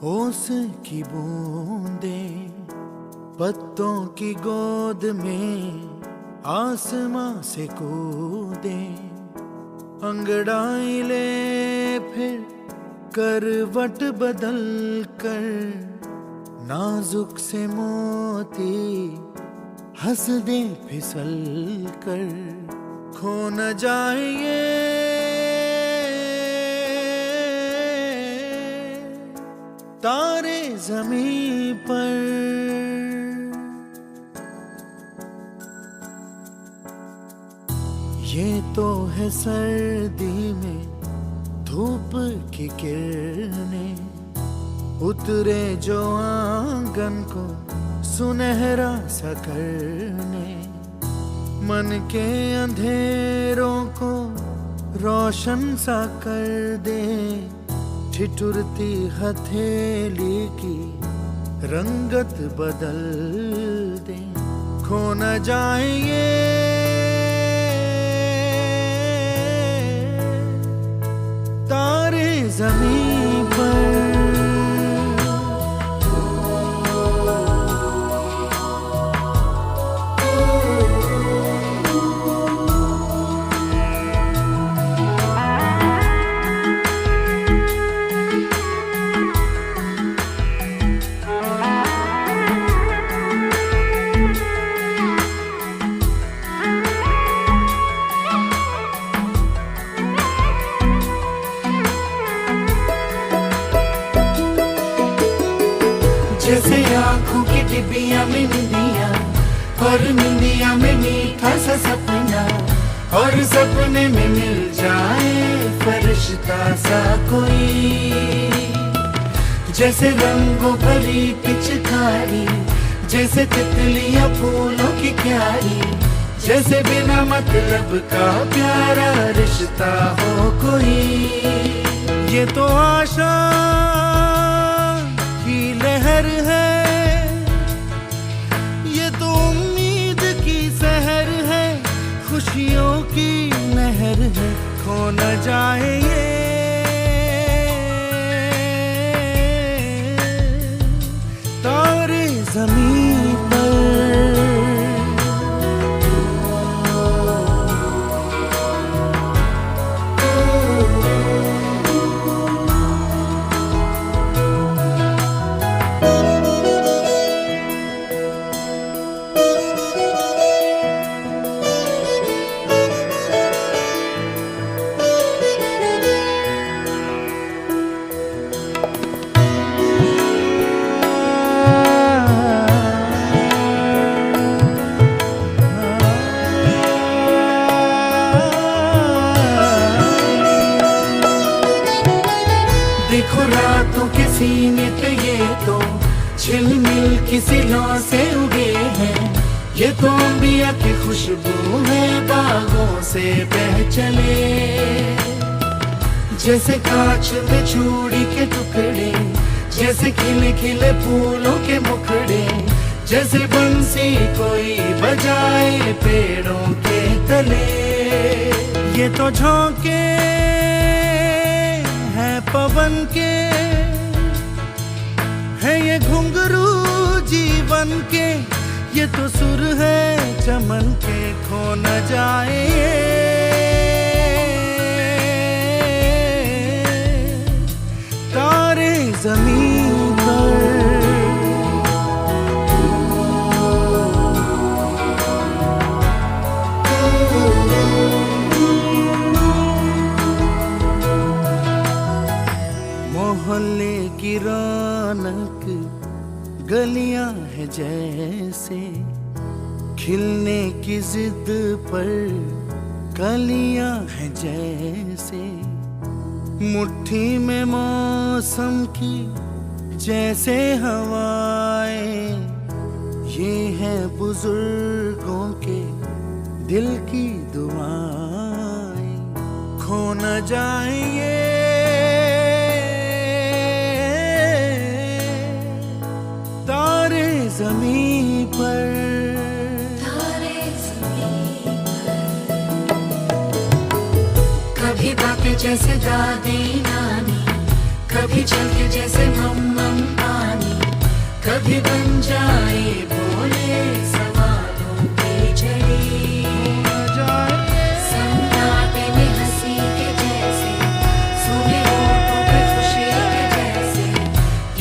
ओस की बूंदें पत्तों की गोद में आसमां से कूदे, अंगड़ाई ले फिर करवट बदल कर, नाजुक से मोती हंस दे फिसल कर, खो न जाए ये तारे ज़मीं पर। ये तो है सर्दी में धूप की किरणें, उतरे जो आंगन को सुनहरा सा करने, मन के अंधेरों को रोशन सा कर दे, ठिठुरती हथेली की रंगत बदल दे, खो न जाए ये तारे ज़मीं पर। जैसे आँखों की डिबिया में निंदिया, और निंदिया में मीठा सा सपना, और सपने में मिल जाए फरिश्ता सा कोई। जैसे रंगों भरी पिचकारी, जैसे तितलियां फूलों की क्यारी, जैसे बिना मतलब का प्यारा रिश्ता हो कोई। ये तो आशा की लहर है, ये तो उम्मीद की सहर है, खुशियों की नहर है, खो न जाए ये तारे ज़मीं पर। देखो रातों के सीने पे ये तो झिलमिल किसी लौ से उगे हैं, ये तो अंबिया की खुशबू है बागों से बह चले। जैसे कांच में चूड़ी के टुकड़े, जैसे खिले खिले फूलों के मुखड़े, जैसे बंसी कोई बजाए पेड़ों के तले। ये तो झोंके हैं पवन के, है ये घुंघरू जीवन के, ये तो सुर है चमन के, खो न जाए तारे ज़मीं पर। मोहल्ले की रौनक गलियां है जैसे, खिलने की जिद पर कलियां है जैसे, मुट्ठी में मौसम की जैसे हवाएं, ये है बुजुर्गों के दिल की दुआएं, खो न जाए ये तारे ज़मीं पर। कभी बातें जैसे दादी नानी, कभी चलते जैसे मम्मा भी बन जाए बोले सवालों की झड़ी। सन्नाटे में हंसी के जैसे, सुने होठों पे खुशी के जैसे,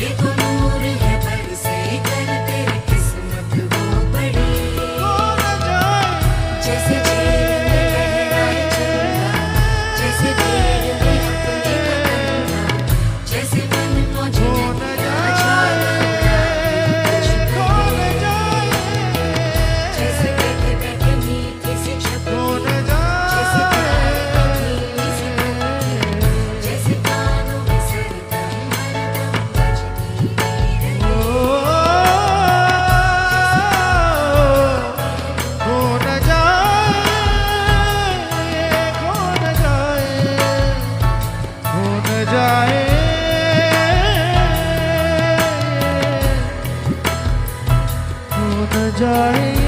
ये तो नूर है बरसे कर तेरी किस्मत वो बड़ी। जैसे झील में गहराई चंदा, जैसे देर में अपनी तमन्ना, जैसे मन मौजे नदियाँ झालर कुछ करे। जैसे बैठे बैठे मीठी सी छपकी, जैसे प्यारी धीमी सी धड़की, जैसे कानों में सरगम हरदम बजती रहे। खो न जाए, खो न जाए।